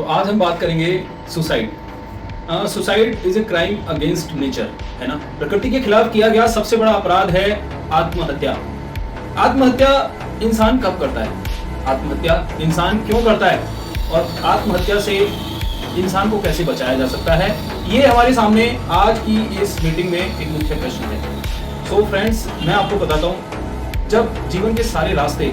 तो आज हम बात करेंगे suicide. Suicide is a crime against nature, है ना। प्रकृति के खिलाफ किया गया सबसे बड़ा अपराध है आत्महत्या। आत्महत्या इंसान कब करता है? आत्महत्या इंसान क्यों करता है? और आत्महत्या से इंसान को कैसे बचाया जा सकता है, ये हमारे सामने आज की इस मीटिंग में एक मुख्य प्रश्न है। सो फ्रेंड्स, मैं आपको बताता हूँ, जब जीवन के सारे रास्ते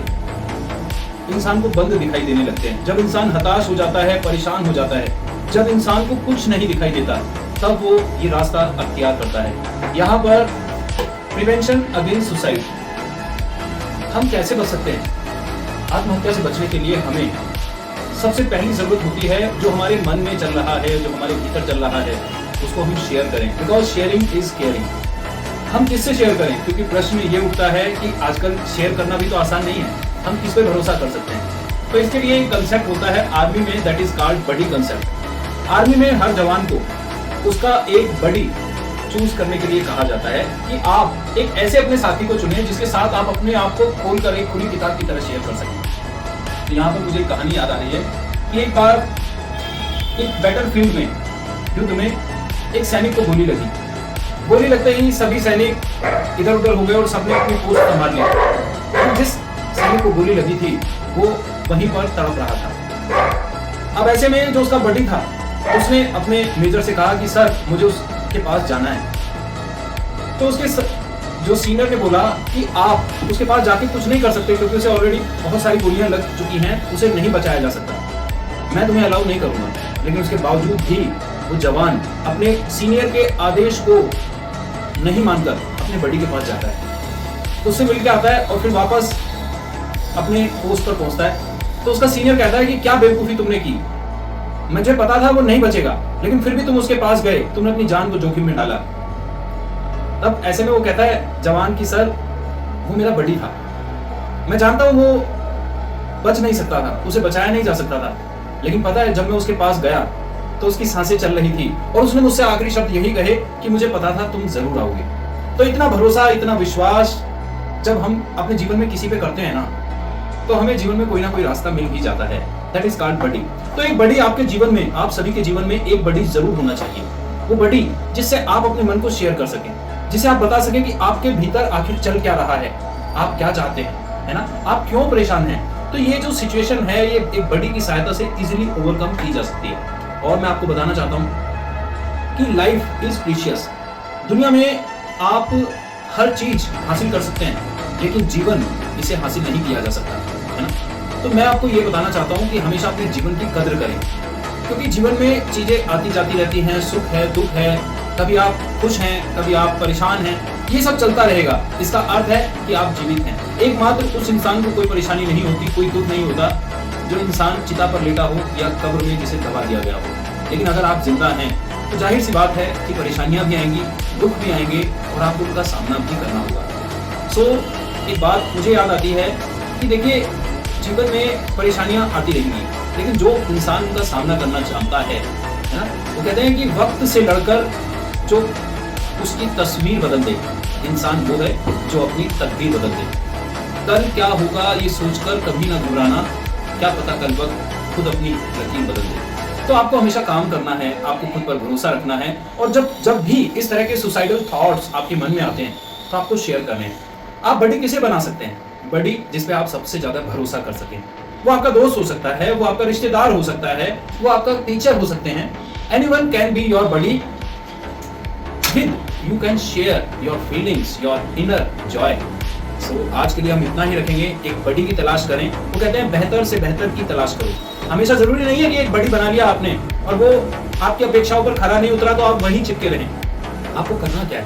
इंसान को बंद दिखाई देने लगते हैं, जब इंसान हताश हो जाता है, परेशान हो जाता है, जब इंसान को कुछ नहीं दिखाई देता, तब वो ये रास्ता अख्तियार करता है। यहाँ पर प्रिवेंशन अगेंस्ट सुसाइड, हम कैसे बच सकते हैं? आत्महत्या से बचने के लिए हमें सबसे पहली जरूरत होती है, जो हमारे मन में चल रहा है, जो हमारे भीतर चल रहा है, उसको हम शेयर करें। Because sharing is caring. हम किससे शेयर करें? क्योंकि प्रश्न ये उठता है कि आजकल शेयर करना भी तो आसान नहीं है, हम किस पे भरोसा कर सकते हैं? तो इसके लिए एक कंसेप्ट होता है आर्मी में, that is called buddy concept. Army में हर जवान को उसका एक बडी चूज करने के लिए कहा जाता है कि आप एक ऐसे अपने साथी को चुनें जिसके साथ आप अपने आप को खोलकर एक खुली किताब की तरह शेयर कर सकें। तो यहाँ पर मुझे एक कहानी याद आ रही है कि एक बार एक बैटलफील्ड में, युद्ध में, एक सैनिक को गोली लगी। गोली लगते ही सभी सैनिक इधर उधर हो गए और सबने अपनी पोस्ट संभाल लिया। लेकिन जिस सैनिक को गोली लगी थी वो वहीं पर तड़प रहा था। अब ऐसे में जो उसका बडी था, उसने अपने मेजर से कहा कि सर, मुझे उसके पास जाना है। तो उसके जो सीनियर ने बोला कि आप उसके पास जाके कुछ नहीं कर सकते, क्योंकि उसे ऑलरेडी बहुत सारी गोलियां लग चुकी हैं, उसे नहीं बचाया जा सकता। मैं तुम्हें अलाउ नहीं करूंगा। लेकिन उसके बावजूद भी वो जवान अपने सीनियर के आदेश को नहीं मानकर अपने बडी के पास जाता है, उससे मिलकर आता है और फिर वापस अपने पोस्ट पर पहुंचता है। तो उसका सीनियर कहता है कि क्या बेवकूफी तुमने की, मुझे पता था वो नहीं बचेगा, लेकिन फिर भी तुम उसके पास गए, तुमने अपनी जान को जोखिम में डाला। तब ऐसे में वो कहता है जवान की सर, वो मेरा बडी था, मैं जानता हूं वो बच नहीं सकता था, उसे बचाया नहीं जा सकता था, लेकिन पता है जब मैं उसके पास गया तो उसकी सांसें चल रही थी और उसने मुझसे आखिरी शब्द यही कहे कि मुझे पता था तुम जरूर आओगे। तो इतना भरोसा, इतना विश्वास जब हम अपने जीवन में किसी पे करते हैं ना, तो हमें जीवन में कोई ना कोई रास्ता मिल ही जाता है। दैट इज कॉल्ड बडी। तो एक बडी आपके जीवन में, आप सभी के जीवन में एक बडी जरूर होना चाहिए। वो बडी जिससे आप अपने मन को शेयर कर सकें, जिसे आप बता सकें कि आपके भीतर आखिर चल क्या रहा है, आप क्या चाहते हैं, है ना, आप क्यों परेशान हैं। तो ये जो सिचुएशन है, ये एक बडी की सहायता से इजीली ओवरकम की जा सकती है। और मैं आपको बताना चाहता हूं कि लाइफ इज प्रीशियस। दुनिया में आप हर चीज हासिल कर सकते हैं, लेकिन जीवन इसे हासिल नहीं किया जा सकता, है ना। तो मैं आपको ये बताना चाहता हूं कि हमेशा अपने जीवन की कदर करें, क्योंकि जीवन में चीजें आती जाती रहती हैं, सुख है, दुख है, कभी आप खुश हैं, कभी आप परेशान हैं, ये सब चलता रहेगा। इसका अर्थ है कि आप जीवित हैं। एकमात्र उस इंसान को कोई परेशानी नहीं होती, कोई दुख नहीं होता, जो इंसान चिता पर लेटा हो या कब्र में जिसे दबा दिया गया हो। लेकिन अगर आप जिंदा हैं तो जाहिर सी बात है कि परेशानियां भी आएंगी, दुख भी आएंगे और आपको उनका सामना भी करना होगा। सो एक बात मुझे याद आती है कि देखिए, जीवन में परेशानियां आती रहेंगी, लेकिन जो इंसान उनका सामना करना चाहता है ना, वो कहते हैं कि वक्त से लड़कर जो उसकी तस्वीर बदल दे, इंसान वो है जो अपनी तकदीर बदल दे। कल क्या होगा ये सोचकर कभी ना घबराना, क्या पता कल वक्त खुद अपनी लकीर बदल दे। तो आपको हमेशा काम करना है, आपको खुद पर भरोसा रखना है, और जब भी इस तरह के सुसाइडल थॉट्स आपके मन में आते हैं तो आपको शेयर करने हैं। आप बडी किसे बना सकते हैं? बडी जिसपे आप सबसे ज्यादा भरोसा कर सकें। वो आपका दोस्त हो सकता है, वो आपका रिश्तेदार हो सकता है, वो आपका टीचर हो सकते हैं। Anyone can be your buddy. You can share your feelings, your inner joy. So, आज के लिए हम इतना ही रखेंगे। एक बडी की तलाश करें। वो कहते हैं बेहतर से बेहतर की तलाश करो। हमेशा जरूरी नहीं है कि एक बडी बना लिया आपने और वो आपकी अपेक्षाओं पर खरा नहीं उतरा तो आप वहीं चिपके रहें। आपको करना क्या है?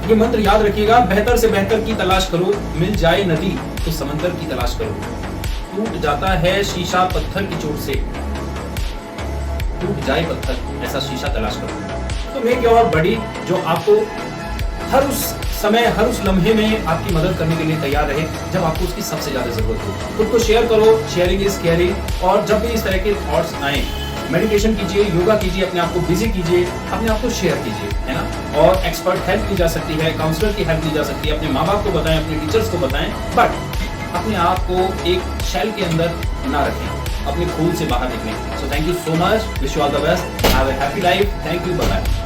ये मंत्र याद रखिएगा, बेहतर से बेहतर की तलाश करो, मिल जाए नदी तो समंदर की तलाश करो, टूट जाता है शीशा पत्थर की चोट से, टूट जाए पत्थर ऐसा शीशा तलाश करो। तो मेक योर बडी जो आपको हर उस समय, हर उस लम्हे में आपकी मदद करने के लिए तैयार रहे जब आपको उसकी सबसे ज्यादा जरूरत हो। खुद को शेयर करो, शेयरिंग इज केयरिंग। और जब भी इस तरह के थॉट्स आए, मेडिटेशन कीजिए, योगा कीजिए, अपने आप को बिजी कीजिए, अपने आप को शेयर कीजिए, है ना। और एक्सपर्ट हेल्प ली जा सकती है, काउंसलर की हेल्प ली जा सकती है, अपने माँ बाप को बताएं, अपने टीचर्स को बताएं, बट अपने आप को एक शेल के अंदर ना रखें। अपने खोल से बाहर निकलें। So thank you so much, wish you all the best, have a happy life, thank you, bye bye.